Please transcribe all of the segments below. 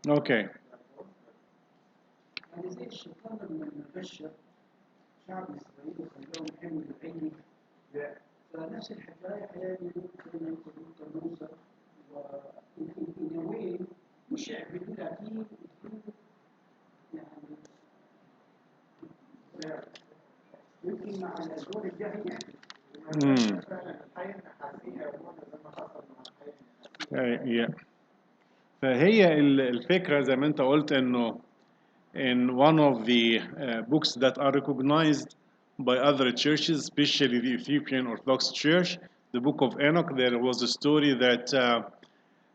Okay. يعني زي الشيطان لما بشر شعب اسرائيل وخلاهم حمل العلم، فنفس الحكايه يعني ممكن يمكن موسى ويمكن نوين مش يعبدوا لكن يعني يمكن مع الازواج الجاهليه. Mm. فعلا الحياه النحاسيه عموما زي ما حصل مع الحياه النحاسيه. Yeah. فهي الفكرة زي ما انت قلت انه in one of the books that are recognized by other churches, especially the Ethiopian Orthodox Church, the Book of Enoch, there was a story that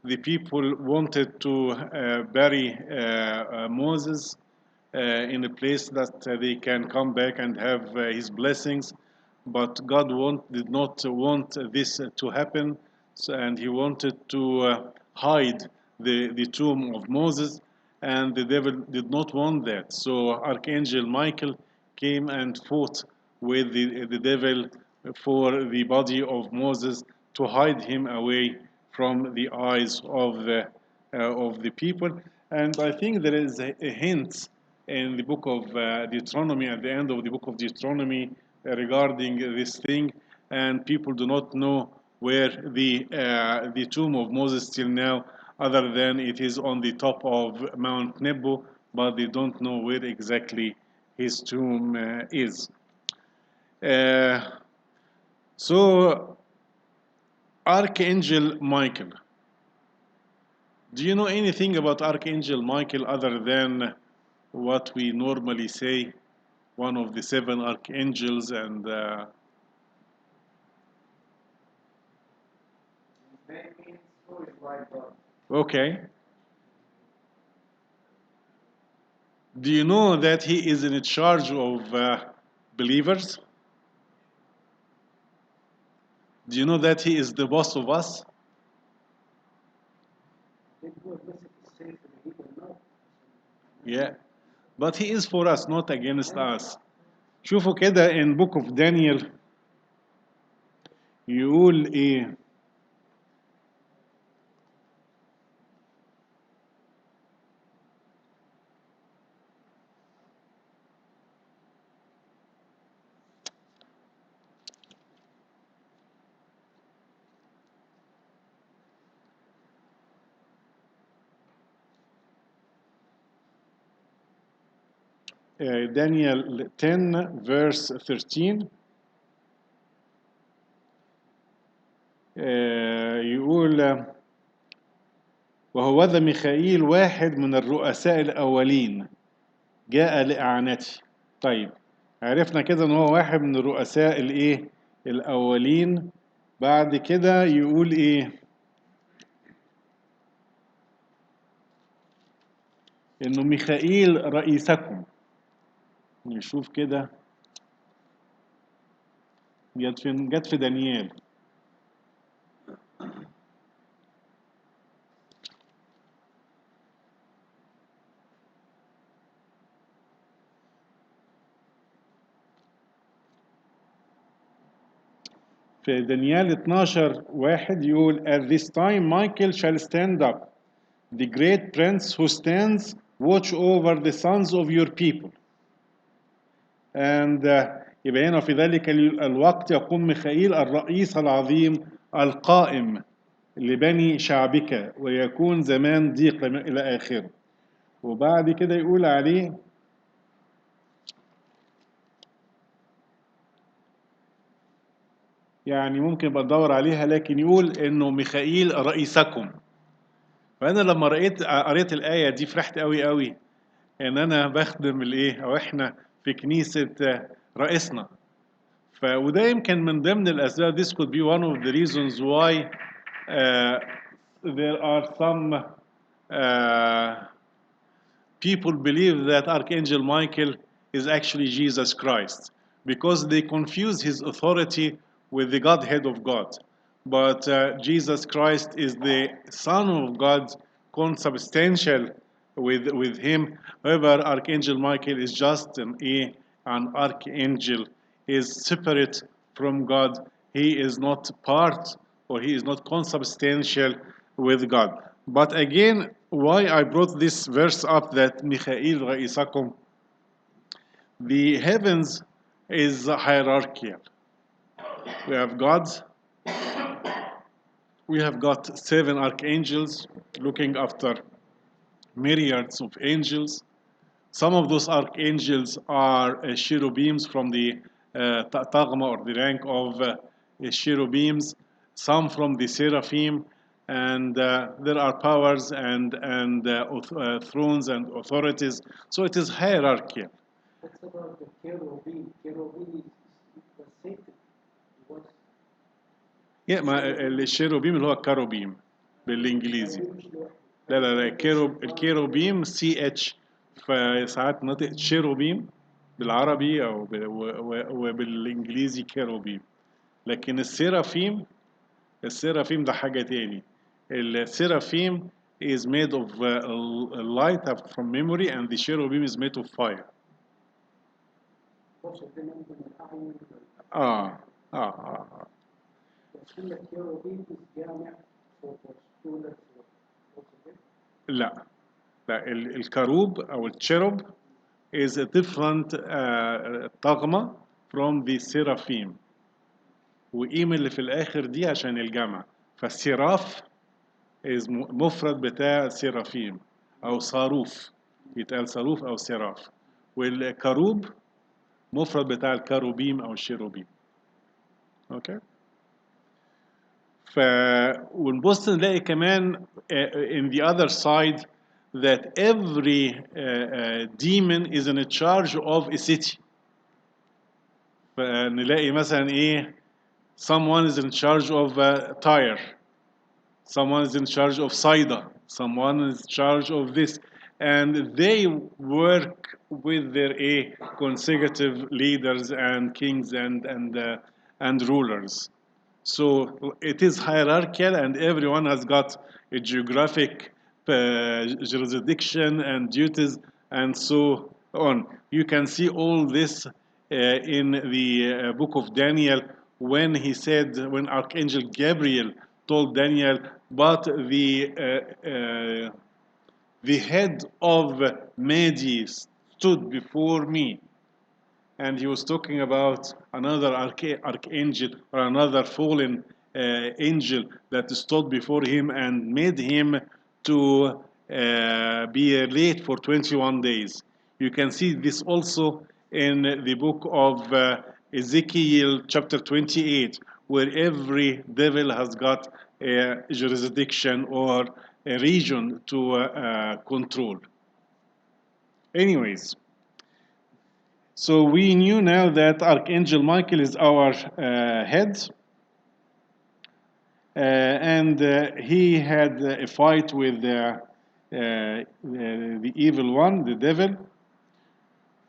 the people wanted to bury Moses in a place that they can come back and have his blessings. But God did not want this to happen, and He wanted to hide the tomb of Moses, and the devil did not want that. So Archangel Michael came and fought with the devil for the body of Moses to hide him away from the eyes of the people. And I think there is a hint in the book of Deuteronomy, at the end of the book of Deuteronomy, regarding this thing, and people do not know where the tomb of Moses till now, other than it is on the top of Mount Nebo, but they don't know where exactly his tomb is. Uh, so, Archangel Michael. Do you know anything about Archangel Michael other than what we normally say, one of the seven archangels? And okay, do you know that he is in charge of believers? Do you know that he is the boss of us? Yeah, but he is for us, not against us. شوفوا كده in book of Daniel يقول ايه. Daniel 10 verse 13 يقول وهوذا ميخائيل واحد من الرؤساء الأولين جاء لإعانتي. طيب عرفنا كده ان هو واحد من الرؤساء الايه الأولين. بعد كده يقول ايه انه ميخائيل رئيسكم. نشوف كده جت في دانيال. في دانيال 12 واحد يقول at this time Michael shall stand up, the great prince who stands watch over the sons of your people. And يبقى هنا في ذلك الوقت يقوم ميخائيل الرئيس العظيم القائم لبني شعبك ويكون زمان ضيق إلى آخره. وبعد كده يقول عليه يعني ممكن بدور عليها، لكن يقول انه ميخائيل رئيسكم. فانا لما قريت الايه دي فرحت قوي قوي ان انا بخدم الايه او احنا في كنيسه رئيسنا. وده يمكن من ضمن الاسباب. This could be one of the reasons why uh, there are some people believe that Archangel Michael is actually Jesus Christ because they confuse his authority with the Godhead of God. But Jesus Christ is the Son of God, consubstantial with him. However, Archangel Michael is just an archangel, he is separate from God. He is not part or he is not consubstantial with God. But again, why I brought this verse up that Michael رئيسكم, the heavens is hierarchical. We have gods, we have got 7 archangels looking after myriads of angels. Some of those archangels are cherubims from the tagma or the rank of cherubims, some from the seraphim, and there are powers and thrones and authorities. So it is hierarchical. What's about the cherubim? Cherubim was Satan. Was Yeah, ما الشيروبيم اللي هو الكاروبيم بالانجليزي. cherubim مش لوحده. لا الكيروبيم سي اتش، فساعات نطق شيروبيم بالعربي او وبالانجليزي كيروبيم. لكن السيرافيم ده حاجة تاني. السيرافيم is made of light from memory, and the cherubim is made of fire. بص قدام من الأعين. آه. بس كل cherubim is جامع for students. لا الكروب او التشيروب is a different طغمة from the seraphim، وإيم اللي في الآخر دي عشان الجمع، فالسراف is مفرد بتاع سيرافيم أو صاروف، يتقال صاروف أو سراف، والكروب مفرد بتاع الكروبيم أو الشيروبيم. أوكي. ونبص نلاقي كمان in the other side that every demon is in charge of a city. فنلاقي مثلا ايه someone is in charge of Tyre, someone is in charge of Sidon, someone is in charge of this, and they work with their consecutive leaders and kings and rulers. So it is hierarchical, and everyone has got a geographic jurisdiction and duties and so on. You can see all this in the book of Daniel when he said, when Archangel Gabriel told Daniel, but the head of Magi stood before me. And he was talking about another archangel or another fallen angel that stood before him and made him to be late for 21 days. You can see this also in the book of Ezekiel chapter 28, where every devil has got a jurisdiction or a region to control. Anyways, so we knew now that Archangel Michael is our head, and he had a fight with the evil one, the devil,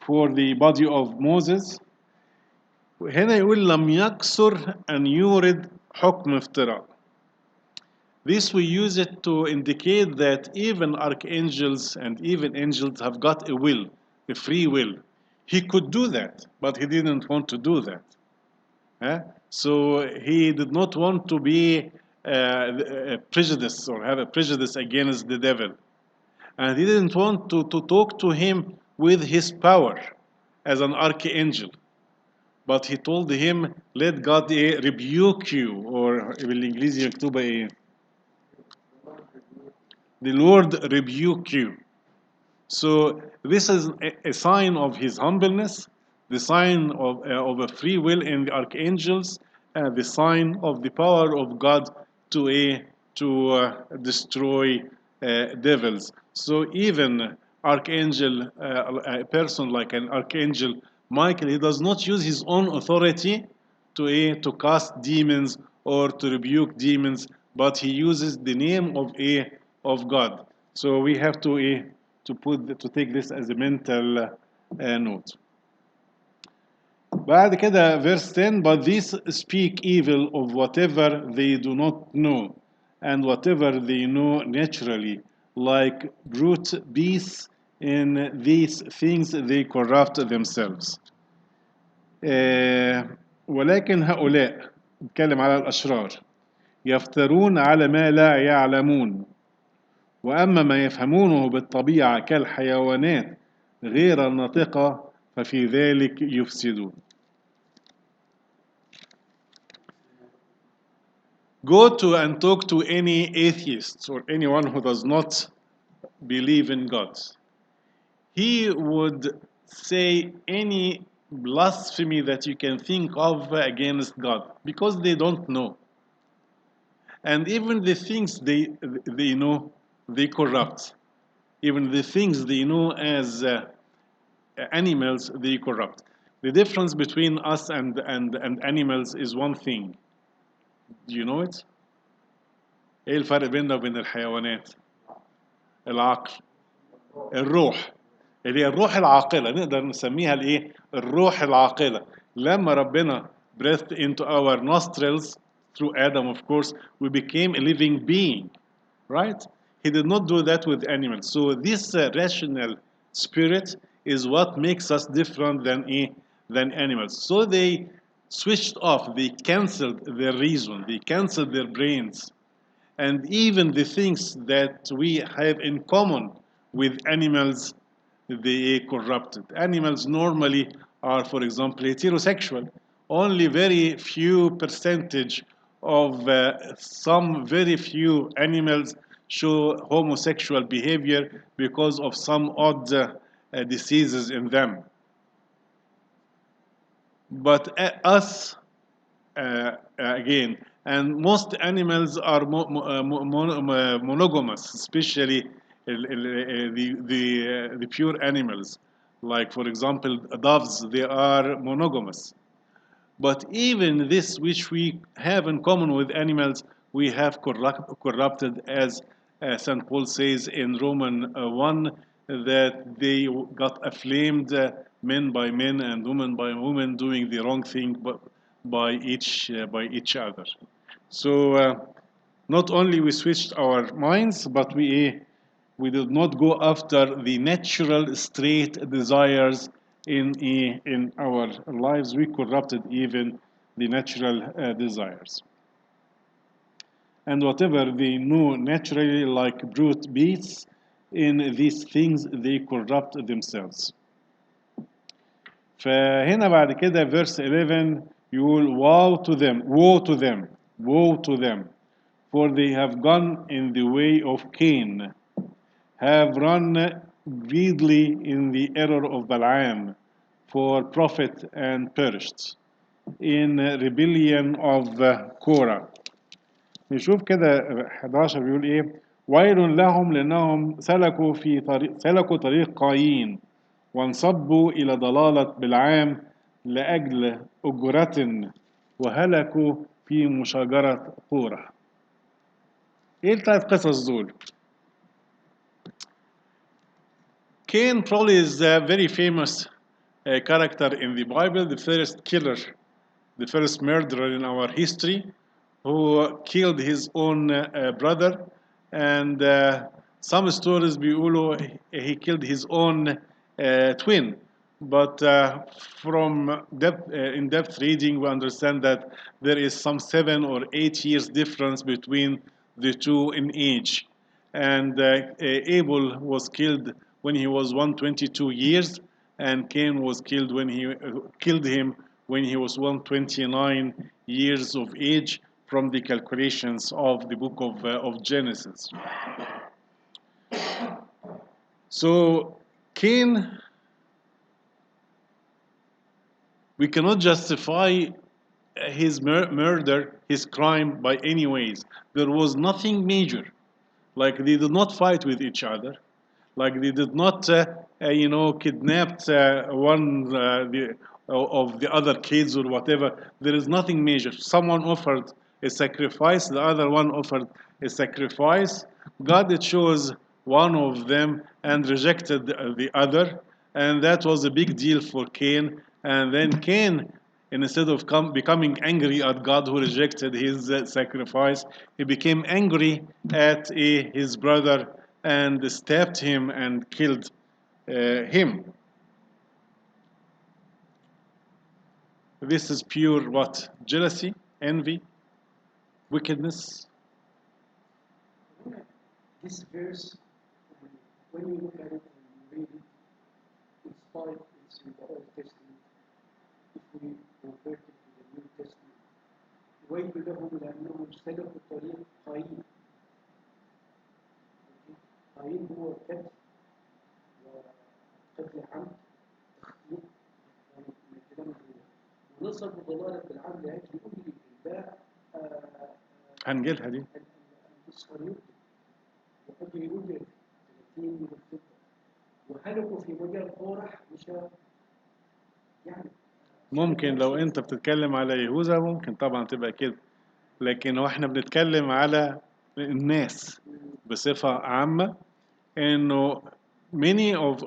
for the body of Moses. هنا يقول لم يكسر أن يورد حكم افتراء. This we use it to indicate that even archangels and even angels have got a will, a free will. He could do that, but he didn't want to do that. So he did not want to be prejudiced or have a prejudice against the devil. And he didn't want to talk to him with his power as an archangel. But he told him, let God rebuke you, or بالإنجليزي مكتوبة إيه؟ The Lord rebuke you. So this is a sign of his humbleness, the sign of a free will in the archangels, the sign of the power of God to destroy devils. So even archangel, a person like an archangel Michael, he does not use his own authority to cast demons or to rebuke demons, but he uses the name of God. So we have to take this as a mental note. بعد كده verse 10, but these speak evil of whatever they do not know, and whatever they know naturally, like brute beasts, in these things they corrupt themselves. ولكن هؤلاء نتكلم على الأشرار يفترون على ما لا يعلمون وأما ما يفهمونه بالطبيعة كالحيوانات غير الناطقة ففي ذلك يفسدون. Go to and talk to any atheist or anyone who does not believe in God. He would say any blasphemy that you can think of against God because they don't know. And even the things they know, they corrupt. Even the things they know as animals, they corrupt. The difference between us and animals is one thing. Do you know it? ايه الفرق بيننا وبين الحيوانات؟ العقل، الروح، اللي هي الروح العاقلة، نقدر نسميها الايه؟ الروح العاقلة. لما ربنا breathed into our nostrils through Adam, of course, we became a living being, right? He did not do that with animals. So this rational spirit is what makes us different than animals. So they switched off, they canceled their reason, they canceled their brains. And even the things that we have in common with animals, they corrupted. Animals normally are, for example, heterosexual. Only very few percentage of some very few animals show homosexual behavior because of some odd diseases in them. But us, again, and most animals are monogamous, especially the pure animals. Like, for example, doves, they are monogamous. But even this which we have in common with animals, we have corrupted, as St. Paul says in Romans 1, that they got aflamed, men by men and women by women, doing the wrong thing by each other. So not only we switched our minds, but we did not go after the natural straight desires in our lives. We corrupted even the natural desires. And whatever they know naturally, like brute beasts, in these things they corrupt themselves. فهنا بعد كده verse 11 يقول woe to them, woe to them, woe to them, for they have gone in the way of Cain, have run greedily in the error of Balaam, for profit and perished in rebellion of Korah. نشوف كده 11 بيقول ايه ويل لهم لانهم سلكوا طريق قايين وانصبوا الى ضلالة بلعام لاجل اجرة وهلكوا في مشاجرة قورح. ايه الثلاث قصص دول؟ Cain probably is a very famous character in the Bible, the first killer, the first murderer in our history, who killed his own brother. And some stories بيقولوا he killed his own twin. But from in-depth reading, we understand that there is some 7 or 8 years difference between the two in age. And Abel was killed when he was 122 years, and Cain was killed when he killed him when he was 129 years of age, from the calculations of the book of Genesis. So Cain, we cannot justify his murder, his crime, by any ways. There was nothing major. Like, they did not fight with each other. Like, they did not, kidnapped one of the other kids or whatever. There is nothing major. Someone offered a sacrifice, the other one offered a sacrifice. God chose one of them and rejected the other, and that was a big deal for Cain. And then Cain, instead of becoming angry at God who rejected his sacrifice, he became angry at his brother and stabbed him and killed him. This is pure what? Jealousy, envy, wickedness. this verse, when you look at it and read it, in spite it's in the Old Testament, if we convert it to the New Testament, ويل لهم لأنهم سلكوا طريق قايين. قايين هو القتل وقتل عمد تخطيط يعني من الكلام الأول ونصب ضلالة العمد لأجل أجل الباء هنجيلها دي. الإسرائيلي وأجل أجل 30 من الفضة وهلكوا في مجال قورح مش يعني ممكن لو انت بتتكلم على يهوذا ممكن طبعا تبقى كده، لكن واحنا بنتكلم على الناس بصفة عامة انه many of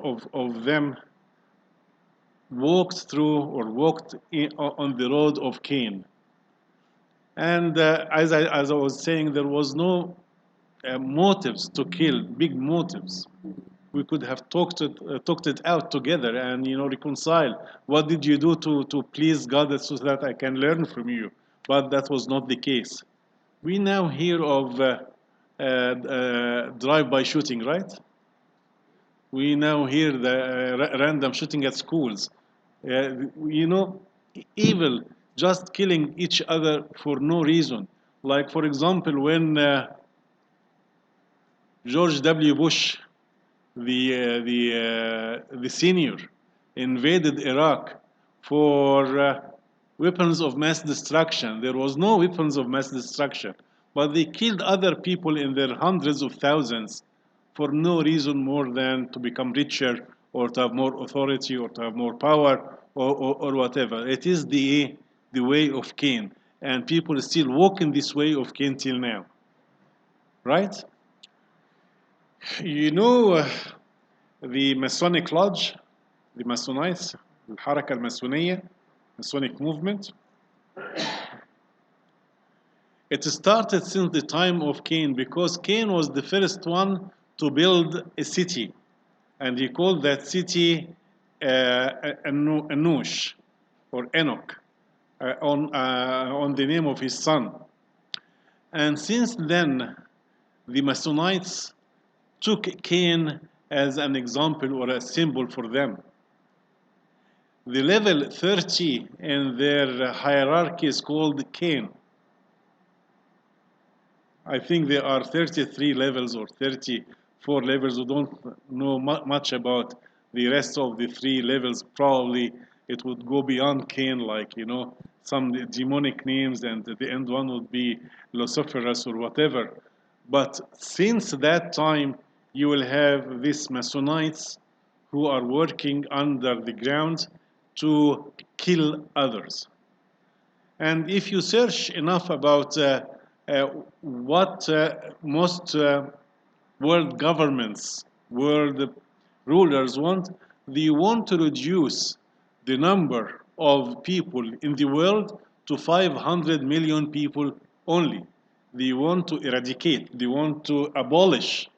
them walked through or walked on the road of Cain. And as I was saying, there was no motives to kill, big motives. We could have talked it out together and reconcile. What did you do to please God so that I can learn from you? But that was not the case. We now hear of drive-by shooting, right? We now hear the random shooting at schools. Evil, just killing each other for no reason. Like, for example, when George W. Bush, the senior, invaded Iraq for weapons of mass destruction. There was no weapons of mass destruction, but they killed other people in their hundreds of thousands for no reason more than to become richer or to have more authority or to have more power or whatever. It is the way of Cain, and people still walk in this way of Cain till now, right? The Masonic Lodge, the Masonites, الحركة الماسونية, Masonic movement. It started since the time of Cain because Cain was the first one to build a city, and he called that city Enosh or Enoch on the name of his son. And since then, the Masonites took Cain as an example or a symbol for them. The level 30 in their hierarchy is called Cain. I think there are 33 levels or 34 levels. We don't know much about the rest of the 3 levels. Probably it would go beyond Cain, like, some demonic names, and the end one would be Luciferus or whatever. But since that time, you will have these Masonites who are working under the ground to kill others. And if you search enough about what most world governments, world rulers want, they want to reduce the number of people in the world to 500 million people only. They want to eradicate, they want to abolish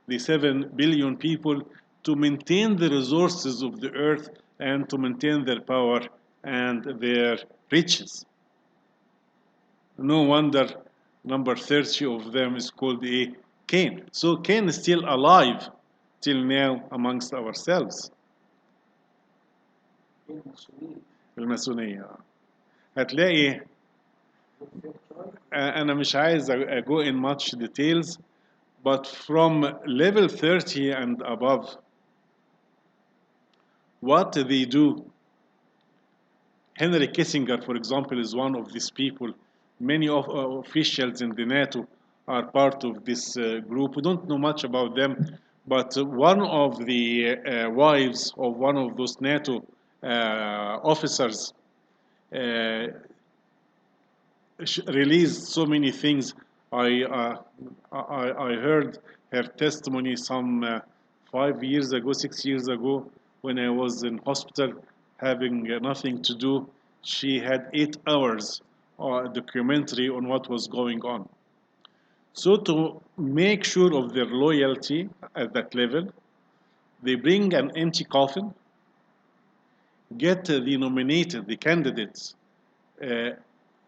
the 7 billion people to maintain the resources of the earth and to maintain their power and their riches. No wonder number 30 of them is called a Cain. So Cain is still alive till now amongst ourselves. الماسونية هتلاقي أنا مش عايز go in much details, but from level 30 and above, what they do. Henry Kissinger, for example, is one of these people. Many officials in the NATO are part of this group. We don't know much about them, but one of the wives of one of those NATO officers released so many things. I heard her testimony some 5 years ago, 6 years ago, when I was in hospital having nothing to do. She had 8 hours documentary on what was going on. So to make sure of their loyalty at that level, they bring an empty coffin, get the candidates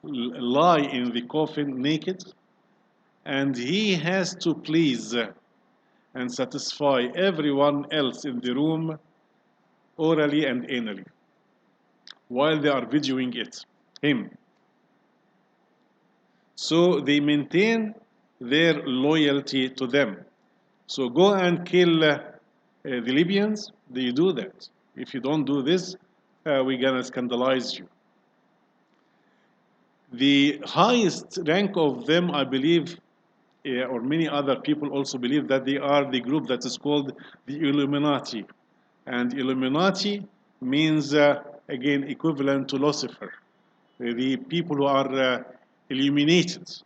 lie in the coffin naked, and he has to please and satisfy everyone else in the room orally and anally while they are videoing him. So they maintain their loyalty to them. So go and kill the Libyans, they do that. If you don't do this, we're gonna scandalize you. The highest rank of them, I believe, or many other people also believe that they are the group that is called the Illuminati. And Illuminati means, again, equivalent to Lucifer. The people who are illuminated,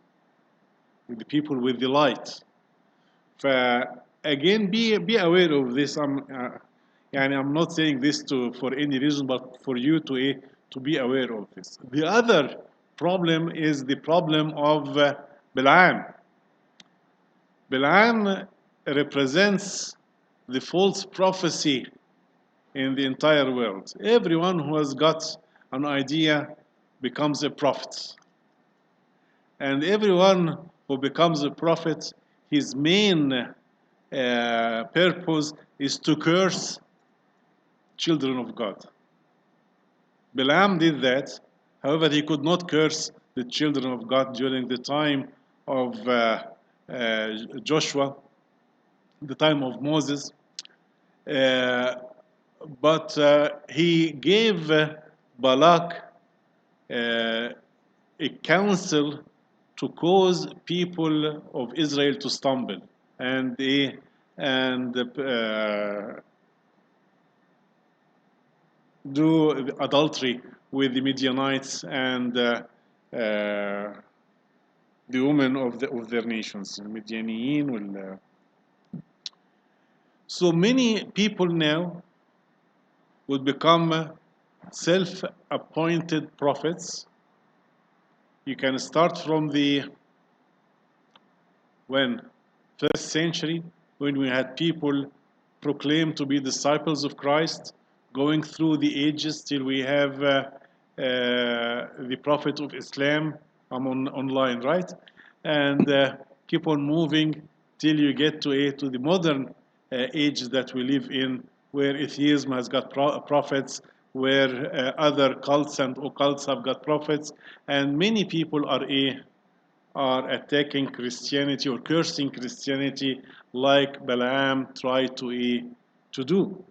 the people with the light. Again, be aware of this. I'm not saying this for any reason, but for you to be aware of this. The other problem is the problem of Balaam. Balaam represents the false prophecy in the entire world. Everyone who has got an idea becomes a prophet. And everyone who becomes a prophet, his main purpose is to curse children of God. Balaam did that. However, he could not curse the children of God during the time of Joshua, the time of Moses. But he gave Balak a counsel to cause people of Israel to stumble and do adultery with the Midianites and the women of their nations, Midianiyin. So many people now would become self-appointed prophets. You can start from the first century, when we had people proclaimed to be disciples of Christ, going through the ages till we have the Prophet of Islam. I'm online, right? And keep on moving till you get to the modern age that we live in, where atheism has got prophets, where other cults and occults have got prophets, and many people are attacking Christianity or cursing Christianity like Balaam tried to do.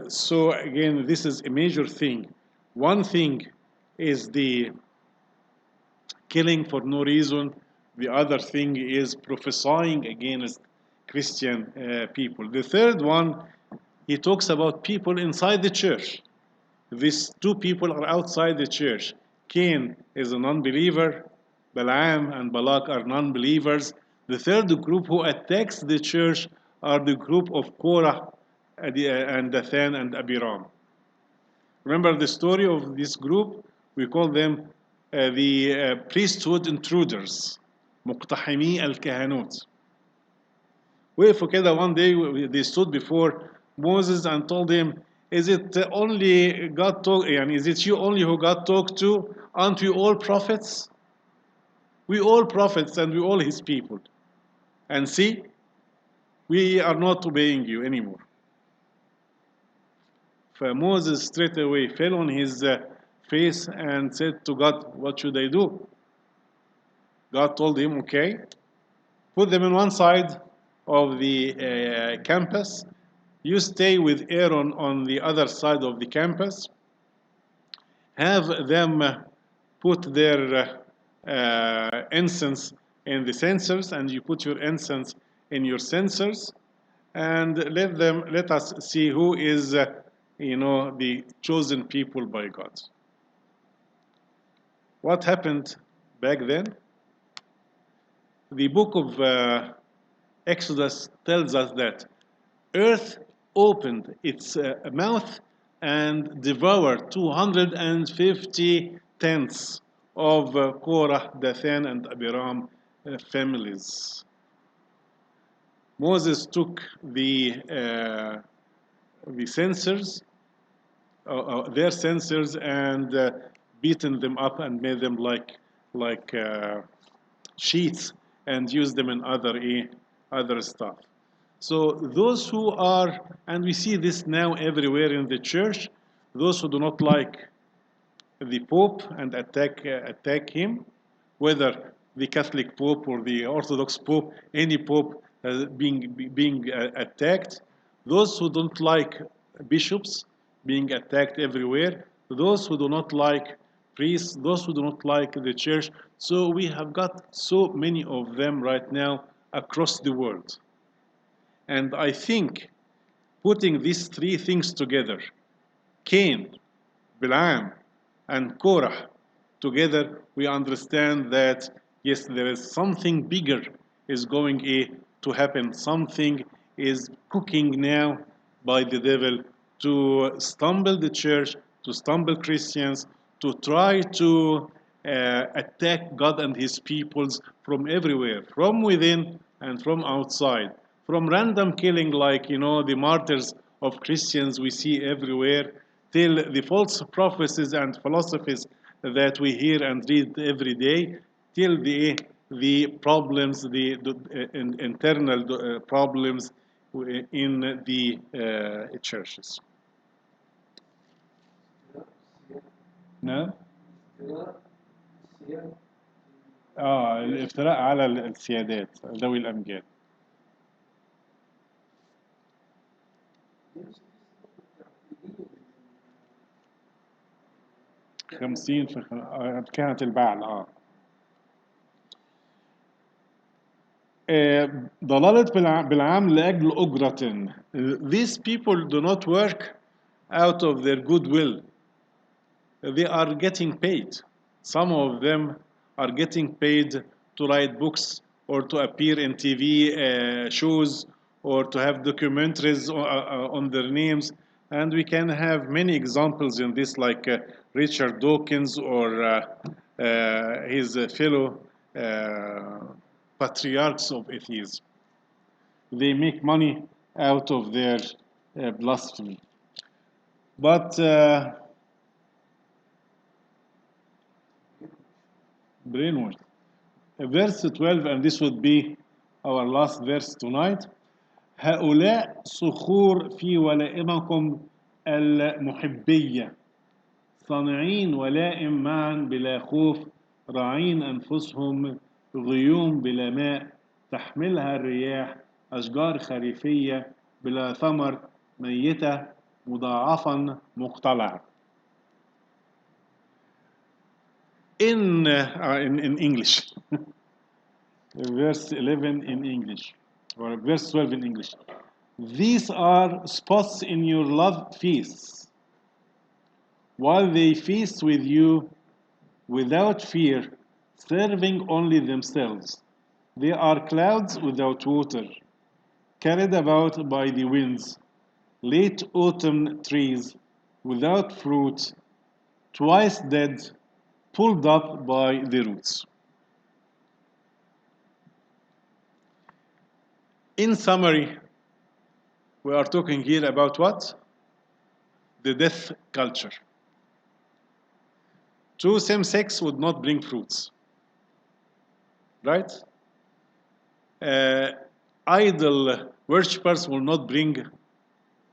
So again, this is a major thing. One thing is the killing for no reason. The other thing is prophesying against Christian people. The third one, he talks about people inside the church. These two people are outside the church. Cain is a non-believer. Balaam and Balak are non-believers. The third group who attacks the church are the group of Korah and Dathan and Abiram. Remember the story of this group? We call them the priesthood intruders, مقتحمي الكهنوت. وقفوا كده one day, they stood before Moses and told him, is it only God talk? Is it you only who God talked to? Aren't we all prophets? We all prophets and we all his people. And see, we are not obeying you anymore. Moses straight away fell on his face and said to God, what should I do? God told him, okay, put them on one side of the campus. You stay with Aaron on the other side of the campus. Have them put their incense in the censers, and you put your incense in your censers, and let us see who is the chosen people by God. What happened back then? The book of Exodus tells us that earth opened its mouth and devoured 250 tents of Korah, Dathan, and Abiram families. Moses took the censers, their censers, and beaten them up and made them like sheets and use them in other stuff. So those who are, and we see this now everywhere in the church, those who do not like the Pope and attack him, whether the Catholic Pope or the Orthodox Pope, any Pope being attacked. Those who don't like bishops being attacked everywhere. Those who do not like priests. Those who do not like the church. So we have got so many of them right now across the world. And I think putting these three things together, Cain, Balaam, and Korah, together we understand that yes, there is something bigger is going to happen. Something is cooking now by the devil to stumble the church, to stumble Christians, to try to attack God and his peoples from everywhere, from within and from outside. From random killing like, the martyrs of Christians we see everywhere, till the false prophecies and philosophies that we hear and read every day, till the problems, the internal problems in the churches. نعم. الافتراء على السيادات ذوي الأمجاد. 50 كانت البعل ضلالة بالعام لأجل أجرة. These people do not work out of their goodwill. They are getting paid. Some of them are getting paid to write books or to appear in TV shows or to have documentaries on their names. And we can have many examples in this, like Richard Dawkins or his fellow patriarchs of atheism. They make money out of their blasphemy. But brainwashed. Verse 12, and this would be our last verse tonight. هؤلاء صخور في ولائمكم المحبية صانعين ولائم معا بلا خوف راعين أنفسهم غيوم بلا ماء تحملها الرياح أشجار خريفية بلا ثمر ميتة مضاعفا مقتلعة. In English, verse 11 in English, or verse 12 in English. These are spots in your love feasts, while they feast with you without fear, serving only themselves. They are clouds without water, carried about by the winds, late autumn trees without fruit, twice dead, pulled up by the roots. In summary, we are talking here about what? The death culture. True same-sex would not bring fruits, right? Idol worshippers will not bring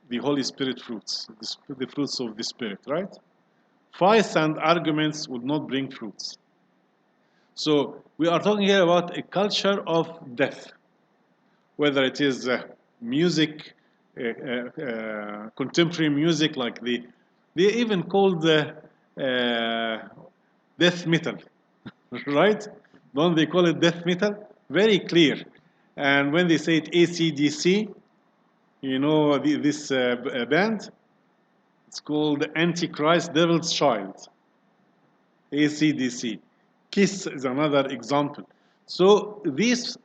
the Holy Spirit fruits, the fruits of the Spirit, right? Fights and arguments would not bring fruits. So we are talking here about a culture of death, whether it is music, contemporary music, like they even called death metal, right? Don't they call it death metal? Very clear. And when they say it AC/DC, this band, it's called Antichrist, Devil's Child. AC/DC. Kiss is another example. So this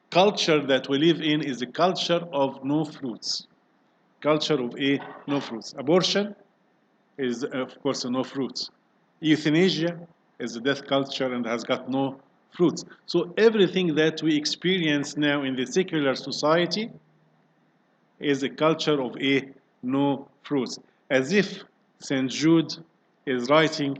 culture that we live in is a culture of no fruits. Culture of no fruits. Abortion is, of course, no fruits. Euthanasia is a death culture and has got no fruits. So everything that we experience now in the secular society is a culture of no fruits. As if St. Jude is writing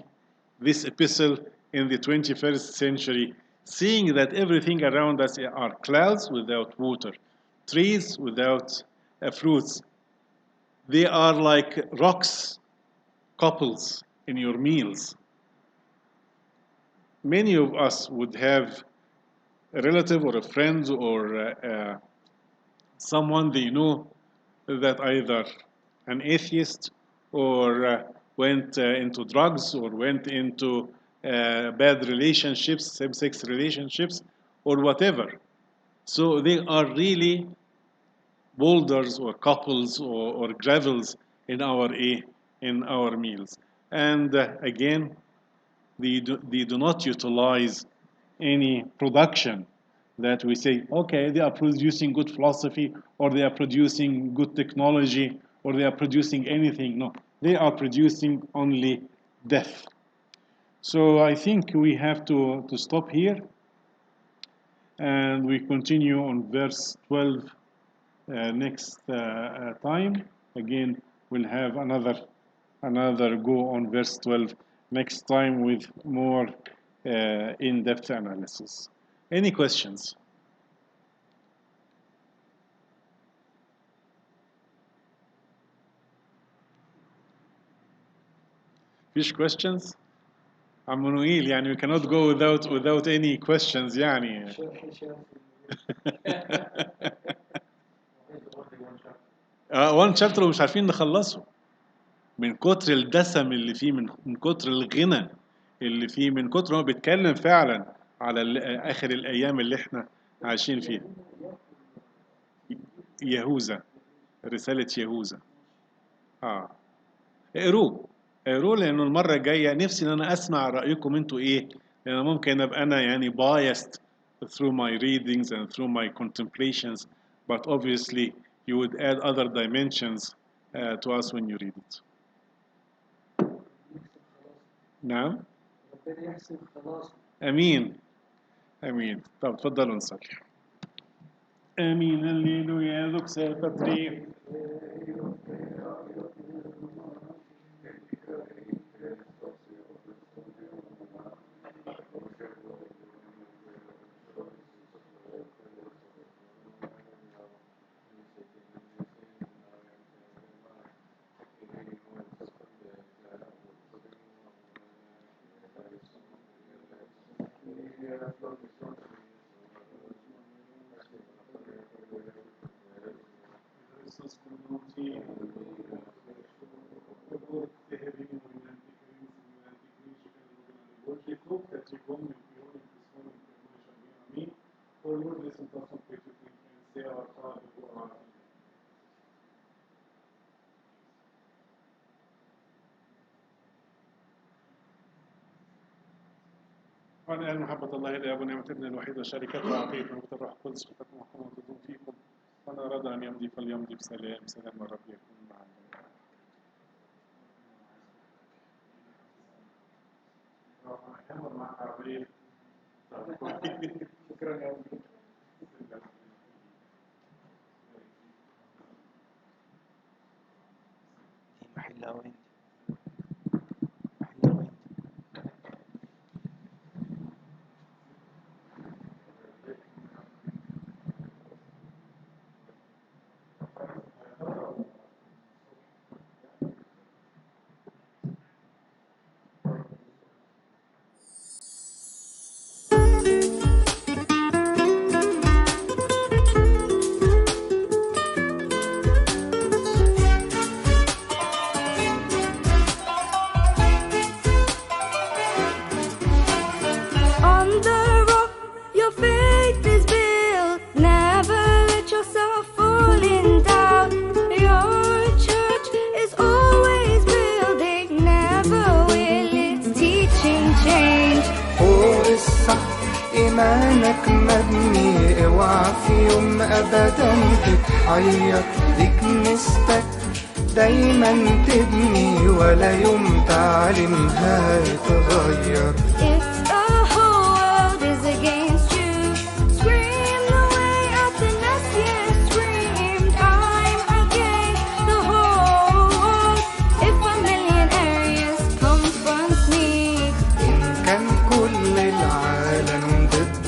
this epistle in the 21st century seeing that everything around us are clouds without water, trees without fruits. They are like rocks, couples in your meals. Many of us would have a relative or a friend or someone they know that either an atheist or went into drugs or went into bad relationships, same-sex relationships, or whatever. So they are really boulders or couples or gravels in our meals. And again, they do not utilize any production that we say, okay, they are producing good philosophy or they are producing good technology or they are producing anything. No, they are producing only death. So I think we have to stop here and we continue on verse 12 next time. Again, we'll have another go on verse 12 next time with more in-depth analysis. Any questions? Fish questions? Manuel, يعني we cannot go without any questions يعني. one chapter ومش عارفين نخلصه من كتر الدسم اللي فيه من كتر الغنى اللي فيه من كتر هو بيتكلم فعلا على آخر الأيام اللي احنا عايشين فيها. يهوذا، رسالة يهوذا. اقروه لأنه المرة الجاية نفسي إن أنا أسمع رأيكم أنتوا إيه، لأن ممكن أبقى أنا يعني biased through my readings and through my contemplations, but obviously you would add other dimensions to us when you read it. نعم. امين. طب تفضلوا نصلي. امين. هللويا. دوكس باتري. والآن محبة الله الآب ونعمة ابن الوحيد وشركة وعطية نعمة الروح القدس وتكون محكومة تدوم فيكم. من أراد أن يمضي فليمضي بسلام. سلام الرب يكون معنا. شكرا يا أبي. محلها وين؟ إيمانك مبني اوعى في يوم أبدا تتحير دي كنيستك دايما تبني ولا يوم تعلمها تغير. إن كان كل العالم ضد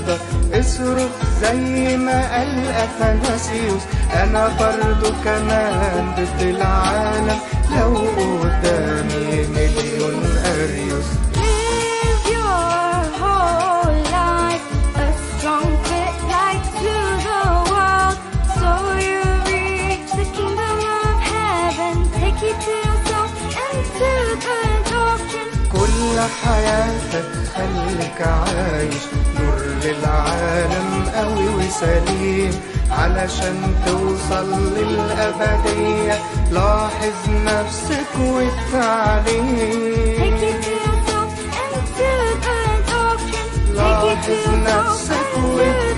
زي ما قال أثناسيوس أنا برضو كمان ضد العالم لو قدامي مليون أريوس. Live your whole life a strong fit light to the world, so you reach the kingdom of heaven. Take it to yourself and to the doctrine. كل حياتك خليك عايش نور للعالم قوي وسليم، علشان توصل للأبدية لاحظ نفسك والتعليم. Take it to yourself and to the doctrine. Take it to لاحظ yourself نفسك and to